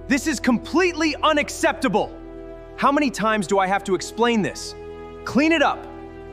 This is completely unacceptable! How many times do I have to explain this? Clean it up!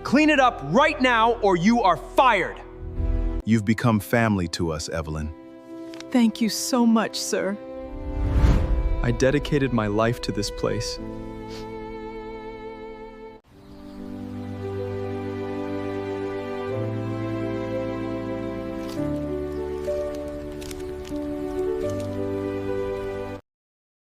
Clean it up right now or you are fired! You've become family to us, Evelyn. Thank you so much, sir. I dedicated my life to this place.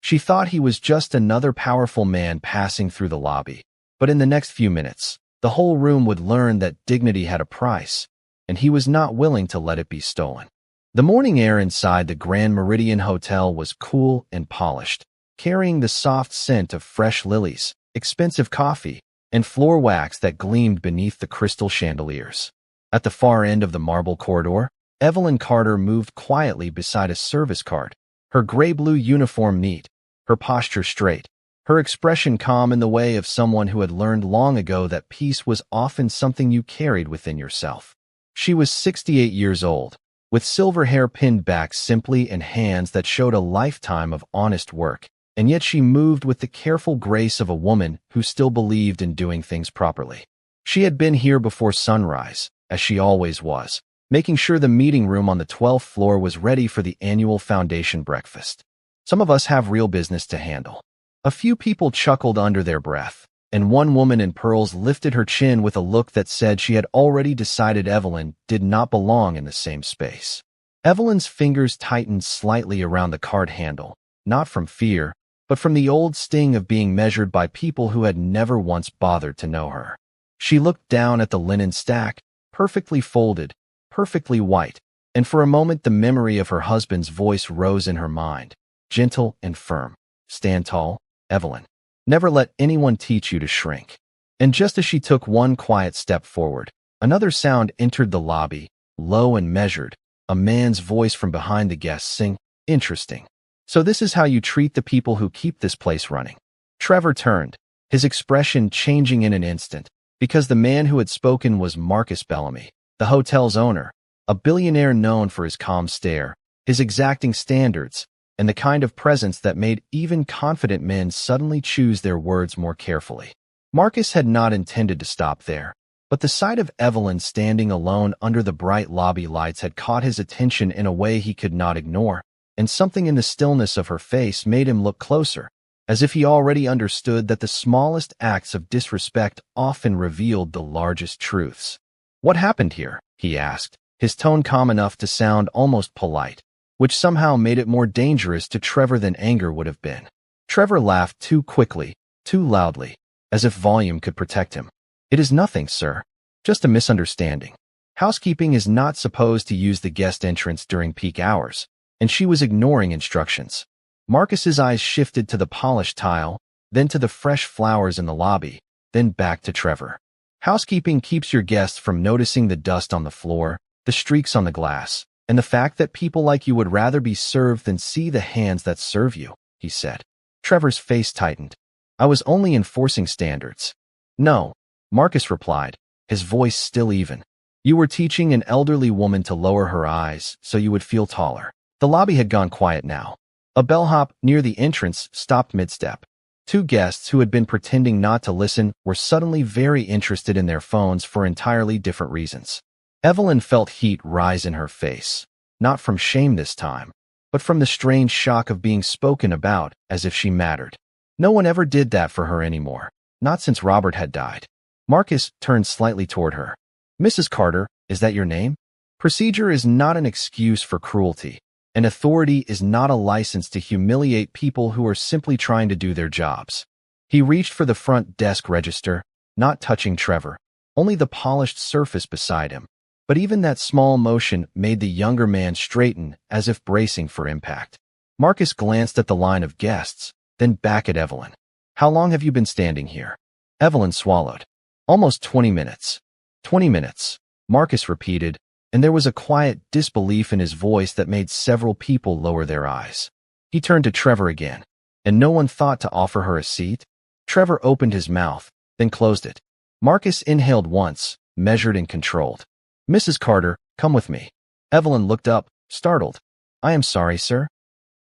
She thought he was just another powerful man passing through the lobby. But in the next few minutes, the whole room would learn that dignity had a price, and he was not willing to let it be stolen. The morning air inside the Grand Meridian Hotel was cool and polished, carrying the soft scent of fresh lilies, expensive coffee, and floor wax that gleamed beneath the crystal chandeliers. At the far end of the marble corridor, Evelyn Carter moved quietly beside a service cart, her gray-blue uniform neat, her posture straight, her expression calm in the way of someone who had learned long ago that peace was often something you carried within yourself. She was 68 years old, with silver hair pinned back simply and hands that showed a lifetime of honest work, and yet she moved with the careful grace of a woman who still believed in doing things properly. She had been here before sunrise, as she always was, making sure the meeting room on the 12th floor was ready for the annual foundation breakfast. Some of us have real business to handle. A few people chuckled under their breath, and one woman in pearls lifted her chin with a look that said she had already decided Evelyn did not belong in the same space. Evelyn's fingers tightened slightly around the card handle, not from fear, but from the old sting of being measured by people who had never once bothered to know her. She looked down at the linen stack, perfectly folded, perfectly white, and for a moment the memory of her husband's voice rose in her mind, gentle and firm. Stand tall, Evelyn. Never let anyone teach you to shrink. And just as she took one quiet step forward, another sound entered the lobby, low and measured, a man's voice from behind the guests sing, "Interesting. So this is how you treat the people who keep this place running." Trevor turned, his expression changing in an instant, because the man who had spoken was Marcus Bellamy, the hotel's owner, a billionaire known for his calm stare, his exacting standards, and the kind of presence that made even confident men suddenly choose their words more carefully. Marcus had not intended to stop there, but the sight of Evelyn standing alone under the bright lobby lights had caught his attention in a way he could not ignore, and something in the stillness of her face made him look closer, as if he already understood that the smallest acts of disrespect often revealed the largest truths. "What happened here?" he asked, his tone calm enough to sound almost polite, which somehow made it more dangerous to Trevor than anger would have been. Trevor laughed too quickly, too loudly, as if volume could protect him. "It is nothing, sir. Just a misunderstanding. Housekeeping is not supposed to use the guest entrance during peak hours, and she was ignoring instructions." Marcus's eyes shifted to the polished tile, then to the fresh flowers in the lobby, then back to Trevor. "Housekeeping keeps your guests from noticing the dust on the floor, the streaks on the glass, and the fact that people like you would rather be served than see the hands that serve you," he said. Trevor's face tightened. "I was only enforcing standards." "No," Marcus replied, his voice still even. "You were teaching an elderly woman to lower her eyes so you would feel taller." The lobby had gone quiet now. A bellhop near the entrance stopped mid-step. Two guests who had been pretending not to listen were suddenly very interested in their phones for entirely different reasons. Evelyn felt heat rise in her face, not from shame this time, but from the strange shock of being spoken about as if she mattered. No one ever did that for her anymore, not since Robert had died. Marcus turned slightly toward her. "Mrs. Carter, is that your name? Procedure is not an excuse for cruelty, and authority is not a license to humiliate people who are simply trying to do their jobs." He reached for the front desk register, not touching Trevor, only the polished surface beside him. But even that small motion made the younger man straighten as if bracing for impact. Marcus glanced at the line of guests, then back at Evelyn. "How long have you been standing here?" Evelyn swallowed. "Almost 20 minutes. 20 minutes, Marcus repeated, and there was a quiet disbelief in his voice that made several people lower their eyes. He turned to Trevor again. "And no one thought to offer her a seat?" Trevor opened his mouth, then closed it. Marcus inhaled once, measured and controlled. "Mrs. Carter, come with me." Evelyn looked up, startled. "I am sorry, sir."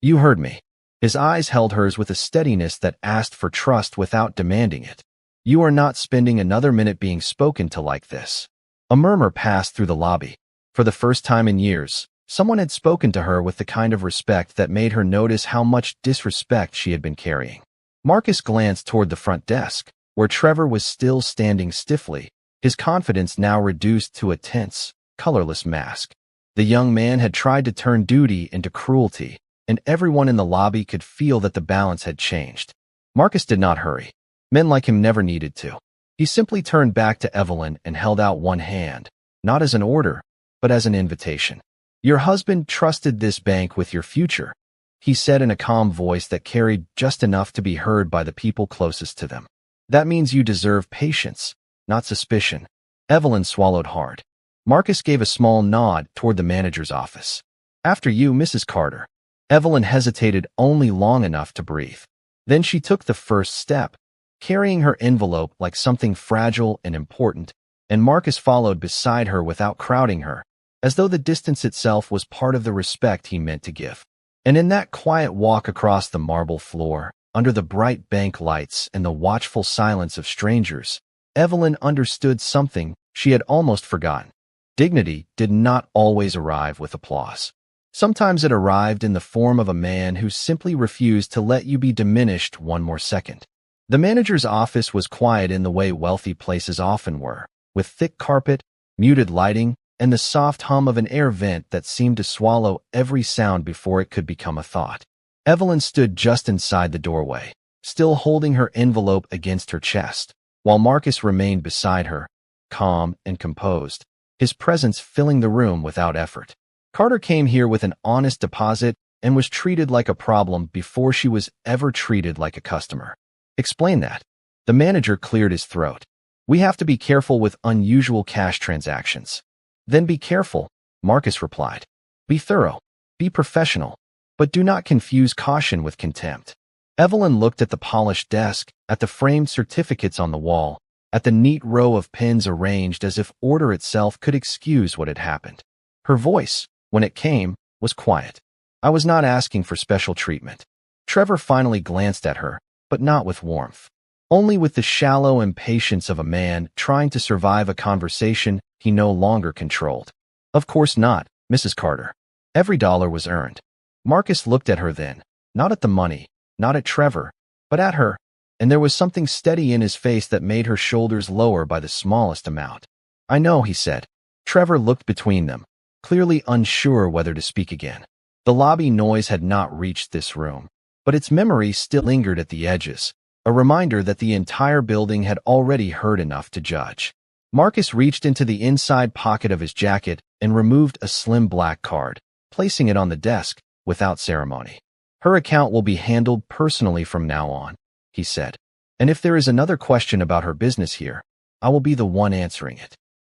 "You heard me." His eyes held hers with a steadiness that asked for trust without demanding it. "You are not spending another minute being spoken to like this." A murmur passed through the lobby. For the first time in years, someone had spoken to her with the kind of respect that made her notice how much disrespect she had been carrying. Marcus glanced toward the front desk, where Trevor was still standing stiffly, his confidence now reduced to a tense, colorless mask. The young man had tried to turn duty into cruelty, and everyone in the lobby could feel that the balance had changed. Marcus did not hurry. Men like him never needed to. He simply turned back to Evelyn and held out one hand, not as an order, but as an invitation. "Your husband trusted this bank with your future," he said in a calm voice that carried just enough to be heard by the people closest to them. "That means you deserve patience, not suspicion." Evelyn swallowed hard. Marcus gave a small nod toward the manager's office. "After you, Mrs. Carter." Evelyn hesitated only long enough to breathe. Then she took the first step, carrying her envelope like something fragile and important, and Marcus followed beside her without crowding her, as though the distance itself was part of the respect he meant to give. And in that quiet walk across the marble floor, under the bright bank lights and the watchful silence of strangers, Evelyn understood something she had almost forgotten. Dignity did not always arrive with applause. Sometimes it arrived in the form of a man who simply refused to let you be diminished one more second. The manager's office was quiet in the way wealthy places often were, with thick carpet, muted lighting, and the soft hum of an air vent that seemed to swallow every sound before it could become a thought. Evelyn stood just inside the doorway, still holding her envelope against her chest, while Marcus remained beside her, calm and composed, his presence filling the room without effort. Carter came here with an honest deposit and was treated like a problem before she was ever treated like a customer. "Explain that." The manager cleared his throat. "We have to be careful with unusual cash transactions." "Then be careful," Marcus replied. "Be thorough, be professional, but do not confuse caution with contempt." Evelyn looked at the polished desk, at the framed certificates on the wall, at the neat row of pens arranged as if order itself could excuse what had happened. Her voice, when it came, was quiet. "I was not asking for special treatment." Trevor finally glanced at her, but not with warmth. Only with the shallow impatience of a man trying to survive a conversation he no longer controlled. "Of course not, Mrs. Carter." Every dollar was earned. Marcus looked at her then, not at the money, not at Trevor, but at her, and there was something steady in his face that made her shoulders lower by the smallest amount. "I know," he said. Trevor looked between them, clearly unsure whether to speak again. The lobby noise had not reached this room, but its memory still lingered at the edges, a reminder that the entire building had already heard enough to judge. Marcus reached into the inside pocket of his jacket and removed a slim black card, placing it on the desk without ceremony. "Her account will be handled personally from now on," he said. "And if there is another question about her business here, I will be the one answering it."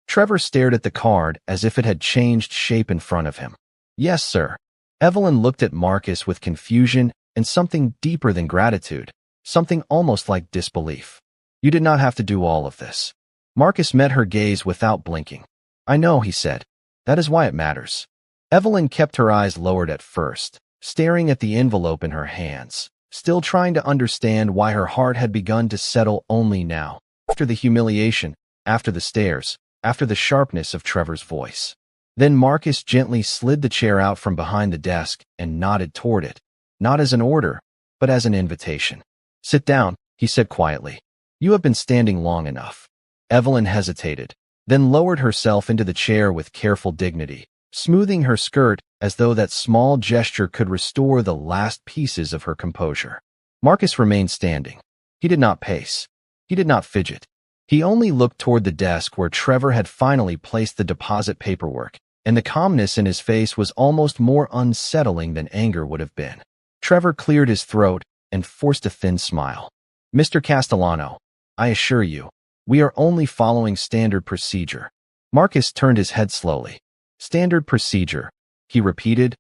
Trevor stared at the card as if it had changed shape in front of him. "Yes, sir." Evelyn looked at Marcus with confusion and something deeper than gratitude, something almost like disbelief. "You did not have to do all of this." Marcus met her gaze without blinking. "I know," he said. "That is why it matters." Evelyn kept her eyes lowered at first, staring at the envelope in her hands, still trying to understand why her heart had begun to settle only now, after the humiliation, after the stares, after the sharpness of Trevor's voice. Then Marcus gently slid the chair out from behind the desk and nodded toward it, not as an order, but as an invitation. "Sit down," he said quietly. "You have been standing long enough." Evelyn hesitated, then lowered herself into the chair with careful dignity, smoothing her skirt as though that small gesture could restore the last pieces of her composure. Marcus remained standing. He did not pace. He did not fidget. He only looked toward the desk where Trevor had finally placed the deposit paperwork, and the calmness in his face was almost more unsettling than anger would have been. Trevor cleared his throat and forced a thin smile. "Mr. Castellano, I assure you, we are only following standard procedure." Marcus turned his head slowly. "Standard procedure," he repeated.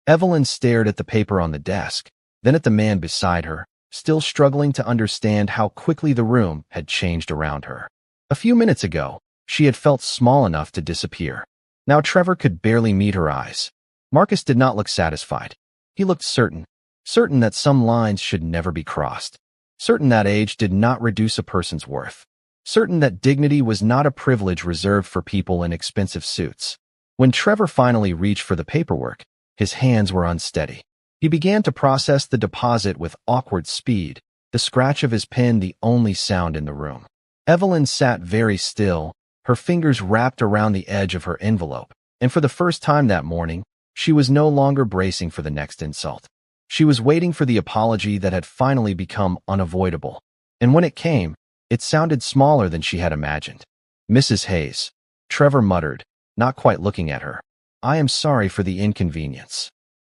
Evelyn stared at the paper on the desk, then at the man beside her, still struggling to understand how quickly the room had changed around her. A few minutes ago, she had felt small enough to disappear. Now Trevor could barely meet her eyes. Marcus did not look satisfied. He looked certain. certain that some lines should never be crossed, certain that age did not reduce a person's worth, certain that dignity was not a privilege reserved for people in expensive suits. When Trevor finally reached for the paperwork, his hands were unsteady. He began to process the deposit with awkward speed, the scratch of his pen the only sound in the room. Evelyn sat very still, her fingers wrapped around the edge of her envelope, and for the first time that morning, she was no longer bracing for the next insult. She was waiting for the apology that had finally become unavoidable. And when it came, it sounded smaller than she had imagined. "Mrs. Hayes," Trevor muttered, not quite looking at her. "I am sorry for the inconvenience."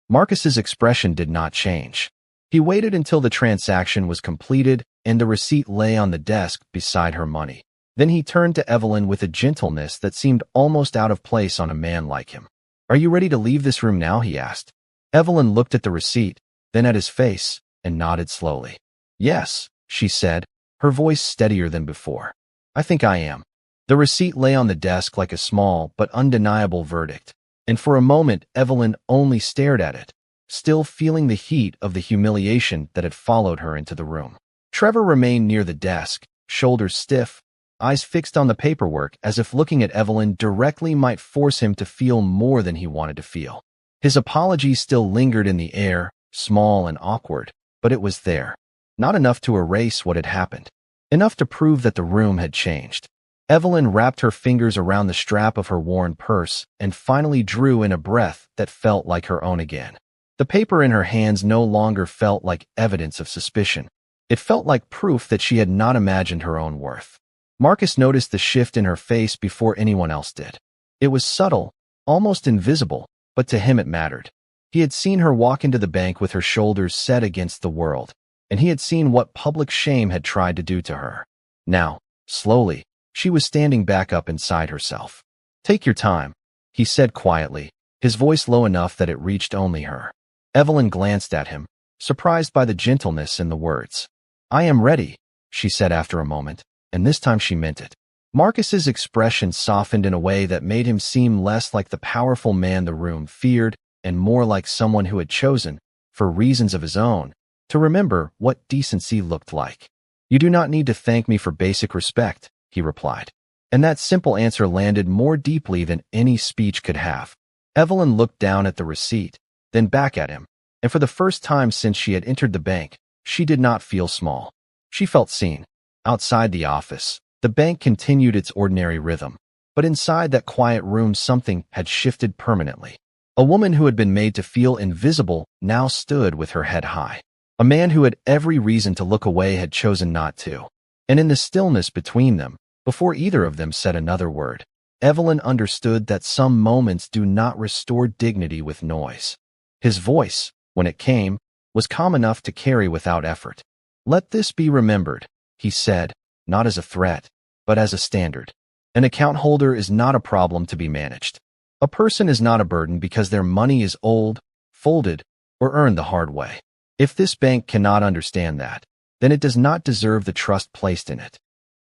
Marcus's expression did not change. He waited until the transaction was completed and the receipt lay on the desk beside her money. Then he turned to Evelyn with a gentleness that seemed almost out of place on a man like him. "Are you ready to leave this room now?" he asked. Evelyn looked at the receipt, then at his face, and nodded slowly. "Yes," she said, her voice steadier than before. "I think I am." The receipt lay on the desk like a small but undeniable verdict, and for a moment Evelyn only stared at it, still feeling the heat of the humiliation that had followed her into the room. Trevor remained near the desk, shoulders stiff, eyes fixed on the paperwork as if looking at Evelyn directly might force him to feel more than he wanted to feel. His apology still lingered in the air, small and awkward, but it was there. Not enough to erase what had happened. Enough to prove that the room had changed. Evelyn wrapped her fingers around the strap of her worn purse and finally drew in a breath that felt like her own again. The paper in her hands no longer felt like evidence of suspicion. It felt like proof that she had not imagined her own worth. Marcus noticed the shift in her face before anyone else did. It was subtle, almost invisible, but to him it mattered. He had seen her walk into the bank with her shoulders set against the world, and he had seen what public shame had tried to do to her. Now, slowly, she was standing back up inside herself. "Take your time," he said quietly, his voice low enough that it reached only her. Evelyn glanced at him, surprised by the gentleness in the words. "I am ready," she said after a moment, and this time she meant it. Marcus's expression softened in a way that made him seem less like the powerful man the room feared and more like someone who had chosen, for reasons of his own, to remember what decency looked like. "You do not need to thank me for basic respect," he replied. And that simple answer landed more deeply than any speech could have. Evelyn looked down at the receipt, then back at him, and for the first time since she had entered the bank, she did not feel small. She felt seen. Outside the office, the bank continued its ordinary rhythm, but inside that quiet room something had shifted permanently. A woman who had been made to feel invisible now stood with her head high. A man who had every reason to look away had chosen not to. And in the stillness between them, before either of them said another word, Evelyn understood that some moments do not restore dignity with noise. His voice, when it came, was calm enough to carry without effort. "Let this be remembered," he said, not as a threat, but as a standard. "An account holder is not a problem to be managed. A person is not a burden because their money is old, folded, or earned the hard way. If this bank cannot understand that, then it does not deserve the trust placed in it."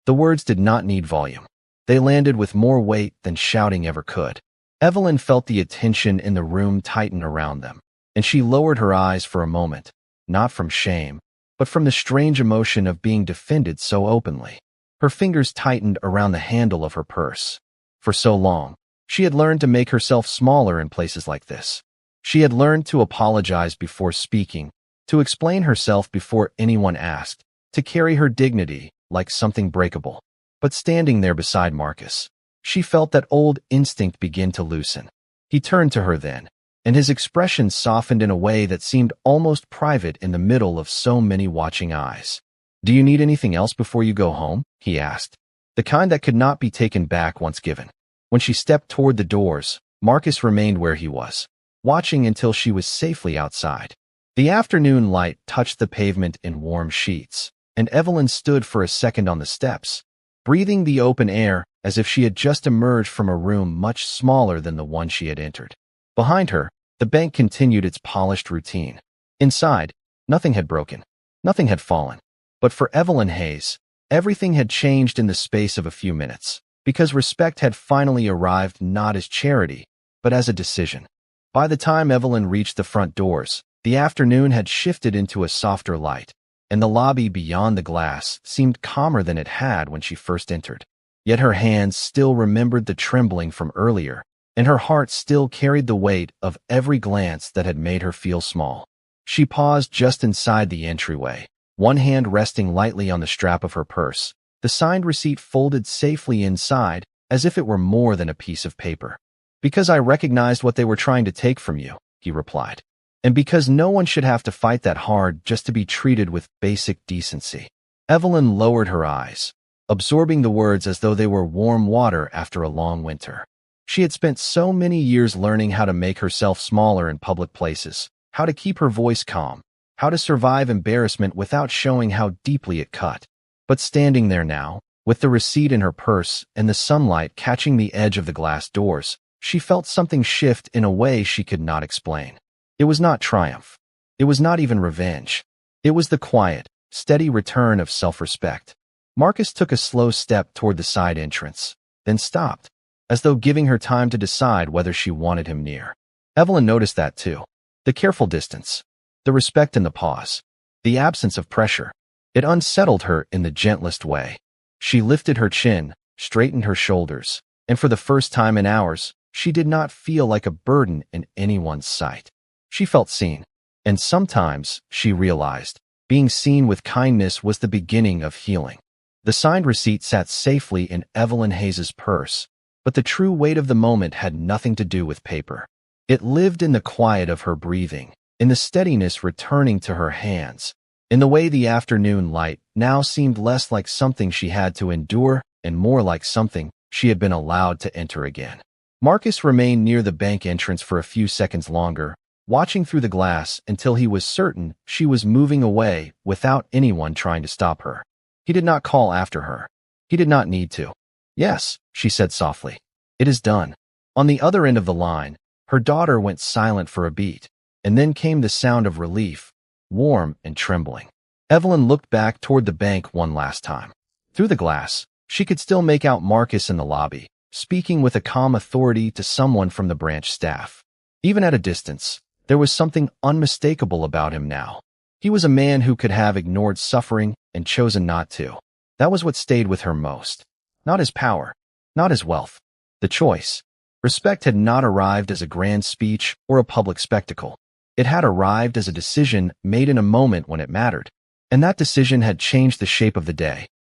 The words did not need volume. They landed with more weight than shouting ever could. Evelyn felt the attention in the room tighten around them, and she lowered her eyes for a moment, not from shame, but from the strange emotion of being defended so openly. Her fingers tightened around the handle of her purse. For so long, she had learned to make herself smaller in places like this. She had learned to apologize before speaking, to explain herself before anyone asked, to carry her dignity like something breakable. But standing there beside Marcus, she felt that old instinct begin to loosen. He turned to her then, and his expression softened in a way that seemed almost private in the middle of so many watching eyes. "Do you need anything else before you go home?" he asked, the kind that could not be taken back once given. When she stepped toward the doors, Marcus remained where he was, watching until she was safely outside. The afternoon light touched the pavement in warm sheets, and Evelyn stood for a second on the steps, breathing the open air as if she had just emerged from a room much smaller than the one she had entered. Behind her, the bank continued its polished routine. Inside, nothing had broken, nothing had fallen. But for Evelyn Hayes, everything had changed in the space of a few minutes, because respect had finally arrived not as charity, but as a decision. By the time Evelyn reached the front doors, The afternoon had shifted into a softer light, and the lobby beyond the glass seemed calmer than it had when she first entered. Yet her hands still remembered the trembling from earlier, and her heart still carried the weight of every glance that had made her feel small. She paused just inside the entryway, one hand resting lightly on the strap of her purse, the signed receipt folded safely inside as if it were more than a piece of paper. "Because I recognized what they were trying to take from you," he replied. "And because no one should have to fight that hard just to be treated with basic decency." Evelyn lowered her eyes, absorbing the words as though they were warm water after a long winter. She had spent so many years learning how to make herself smaller in public places, how to keep her voice calm, how to survive embarrassment without showing how deeply it cut. But standing there now, with the receipt in her purse and the sunlight catching the edge of the glass doors, she felt something shift in a way she could not explain. It was not triumph. It was not even revenge. It was the quiet, steady return of self-respect. Marcus took a slow step toward the side entrance, then stopped, as though giving her time to decide whether she wanted him near. Evelyn noticed that too. The careful distance, the respect in the pause, the absence of pressure. It unsettled her in the gentlest way. She lifted her chin, straightened her shoulders, and for the first time in hours, she did not feel like a burden in anyone's sight. She felt seen, and sometimes, she realized, being seen with kindness was the beginning of healing. The signed receipt sat safely in Evelyn Hayes's purse, but the true weight of the moment had nothing to do with paper. It lived in the quiet of her breathing, in the steadiness returning to her hands, in the way the afternoon light now seemed less like something she had to endure and more like something she had been allowed to enter again. Marcus remained near the bank entrance for a few seconds longer, watching through the glass until he was certain she was moving away without anyone trying to stop her. He did not call after her. He did not need to. "Yes," she said softly. "It is done." On the other end of the line, her daughter went silent for a beat, and then came the sound of relief, warm and trembling. Evelyn looked back toward the bank one last time. Through the glass, she could still make out Marcus in the lobby, speaking with a calm authority to someone from the branch staff. Even at a distance, there was something unmistakable about him now. He was a man who could have ignored suffering and chosen not to. That was what stayed with her most. Not his power, not his wealth. The choice. Respect had not arrived as a grand speech or a public spectacle. It had arrived as a decision made in a moment when it mattered. And that decision had changed the shape of the day.